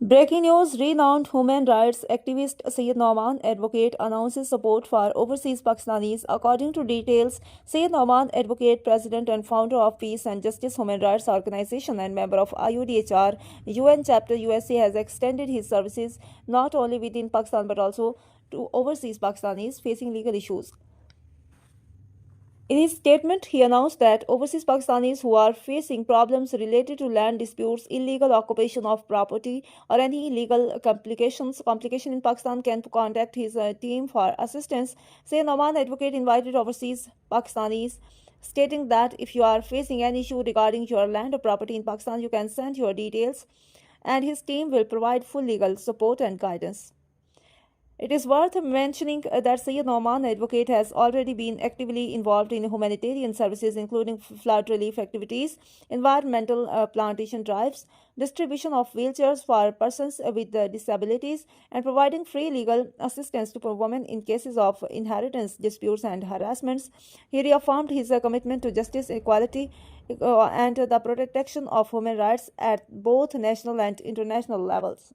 Breaking news: renowned human rights activist Syed Nouman, advocate, announces support for overseas Pakistanis. According to details, Syed Nouman, advocate, president and founder of Peace and Justice Human Rights Organization and member of IUDHR UN Chapter USA, has extended his services not only within Pakistan but also to overseas Pakistanis facing legal issues. In his statement, he announced that overseas Pakistanis who are facing problems related to land disputes, illegal occupation of property, or any legal complication in Pakistan can contact his team for assistance. Syed Nouman, advocate, invited overseas Pakistanis, stating that if you are facing any issue regarding your land or property in Pakistan, you can send your details, and his team will provide full legal support and guidance. It is worth mentioning that Syed Nouman, advocate, has already been actively involved in humanitarian services, including flood relief activities, environmental plantation drives, distribution of wheelchairs for persons with disabilities, and providing free legal assistance to women in cases of inheritance disputes and harassments. He reaffirmed his commitment to justice, equality, and the protection of human rights at both national and international levels.